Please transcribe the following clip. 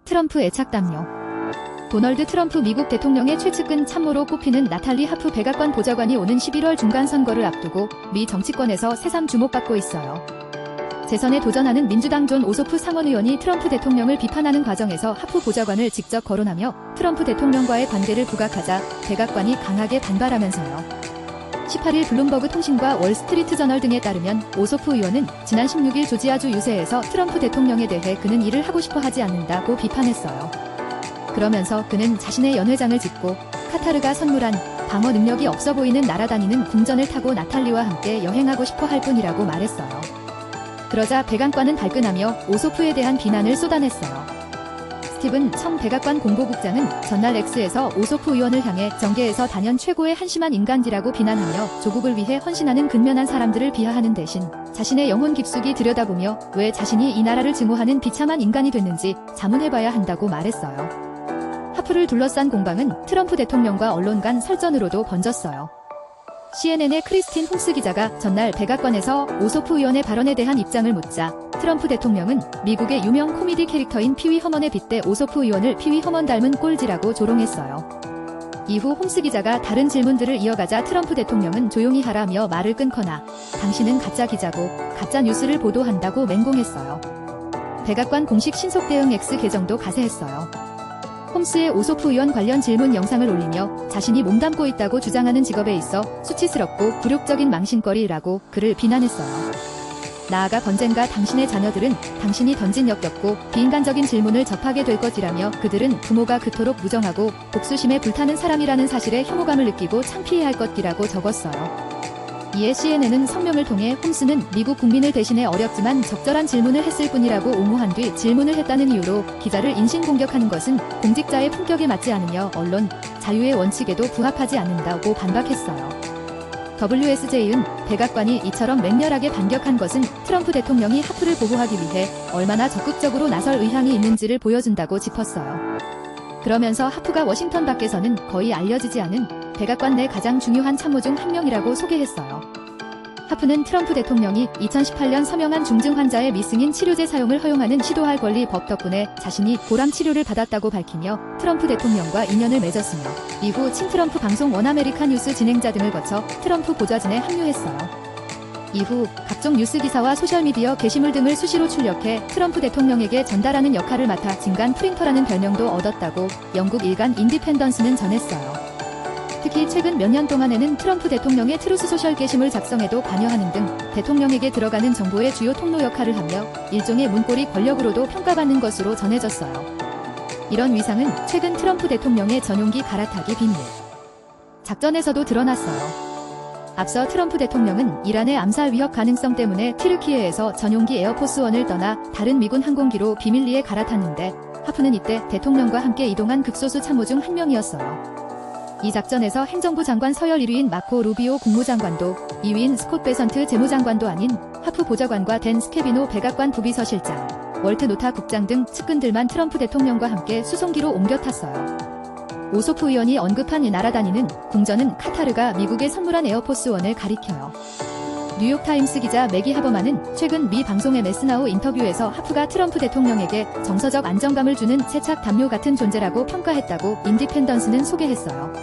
트럼프 애착 담요. 도널드 트럼프 미국 대통령의 최측근 참모로 꼽히는 나탈리 하프 백악관 보좌관이 오는 11월 중간 선거를 앞두고 미 정치권에서 새삼 주목받고 있어요. 재선에 도전하는 민주당 존 오소프 상원의원이 트럼프 대통령을 비판하는 과정에서 하프 보좌관을 직접 거론하며 트럼프 대통령과의 관계를 부각하자 백악관이 강하게 반발하면서요. 18일 블룸버그 통신과 월스트리트 저널 등에 따르면 오소프 의원은 지난 16일 조지아주 유세에서 트럼프 대통령에 대해 그는 일을 하고 싶어 하지 않는다고 비판했어요. 그러면서 그는 자신의 연회장을 짓고 카타르가 선물한 방어 능력이 없어 보이는 날아다니는 궁전을 타고 나탈리와 함께 여행하고 싶어 할 뿐이라고 말했어요. 그러자 백악관은 발끈하며 오소프에 대한 비난을 쏟아냈어요. 스티븐 청 백악관 공보국장은 전날 X에서 오소프 의원을 향해 정계에서 단연 최고의 한심한 인간이라고 비난하며 조국을 위해 헌신하는 근면한 사람들을 비하하는 대신 자신의 영혼 깊숙이 들여다보며 왜 자신이 이 나라를 증오하는 비참한 인간이 됐는지 자문해봐야 한다고 말했어요. 하프를 둘러싼 공방은 트럼프 대통령과 언론 간 설전으로도 번졌어요. CNN의 크리스틴 홈스 기자가 전날 백악관에서 오소프 의원의 발언에 대한 입장을 묻자 트럼프 대통령은 미국의 유명 코미디 캐릭터인 피위 허먼에 빗대 오소프 의원을 피위 허먼 닮은 꼴지라고 조롱했어요. 이후 홈스 기자가 다른 질문들을 이어가자 트럼프 대통령은 조용히 하라며 말을 끊거나 당신은 가짜 기자고 가짜 뉴스를 보도한다고 맹공했어요. 백악관 공식 신속 대응 X 계정도 가세했어요. 홈스의 오소프 의원 관련 질문 영상을 올리며 자신이 몸담고 있다고 주장하는 직업에 있어 수치스럽고 굴욕적인 망신거리라고 그를 비난했어요. 나아가 번젠가 당신의 자녀들은 당신이 던진 역겹고 비인간적인 질문을 접하게 될 것이라며 그들은 부모가 그토록 무정하고 복수심에 불타는 사람이라는 사실에 혐오감을 느끼고 창피해할 것이라고 적었어요. 이에 CNN은 성명을 통해 홈스는 미국 국민을 대신해 어렵지만 적절한 질문을 했을 뿐이라고 옹호한 뒤 질문을 했다는 이유로 기자를 인신공격하는 것은 공직자의 품격에 맞지 않으며 언론 자유의 원칙에도 부합하지 않는다고 반박했어요. WSJ은 백악관이 이처럼 맹렬하게 반격한 것은 트럼프 대통령이 하프를 보호하기 위해 얼마나 적극적으로 나설 의향이 있는지를 보여준다고 짚었어요. 그러면서 하프가 워싱턴 밖에서는 거의 알려지지 않은 백악관 내 가장 중요한 참모 중 한 명이라고 소개했어요. 하프는 트럼프 대통령이 2018년 서명한 중증 환자의 미승인 치료제 사용을 허용하는 시도할 권리 법 덕분에 자신이 고람 치료를 받았다고 밝히며 트럼프 대통령과 인연을 맺었으며 이후 친트럼프 방송 원아메리카 뉴스 진행자 등을 거쳐 트럼프 보좌진에 합류했어요. 이후 각종 뉴스 기사와 소셜미디어 게시물 등을 수시로 출력해 트럼프 대통령에게 전달하는 역할을 맡아 진간 프린터라는 별명도 얻었다고 영국 일간 인디펜던스는 전했어요. 특히 최근 몇 년 동안에는 트럼프 대통령의 트루스 소셜 게시물 작성에도 관여하는 등 대통령에게 들어가는 정보의 주요 통로 역할을 하며 일종의 문고리 권력으로도 평가받는 것으로 전해졌어요. 이런 위상은 최근 트럼프 대통령의 전용기 갈아타기 비밀 작전에서도 드러났어요. 앞서 트럼프 대통령은 이란의 암살 위협 가능성 때문에 튀르키예에서 전용기 에어포스1을 떠나 다른 미군 항공기로 비밀리에 갈아탔는데 하프는 이때 대통령과 함께 이동한 극소수 참모 중 한 명이었어요. 이 작전에서 행정부 장관 서열 1위인 마코 루비오 국무장관도 2위인 스콧 베선트 재무장관도 아닌 하프 보좌관과 댄 스케비노 백악관 부비서실장, 월트 노타 국장 등 측근들만 트럼프 대통령과 함께 수송기로 옮겨 탔어요. 오소프 의원이 언급한 이 날아다니는 궁전은 카타르가 미국에 선물한 에어포스1을 가리켜요. 뉴욕타임스 기자 매기 하버만은 최근 미 방송 MS나우 인터뷰에서 하프가 트럼프 대통령에게 정서적 안정감을 주는 세착 담요 같은 존재라고 평가했다고 인디펜던스는 소개했어요.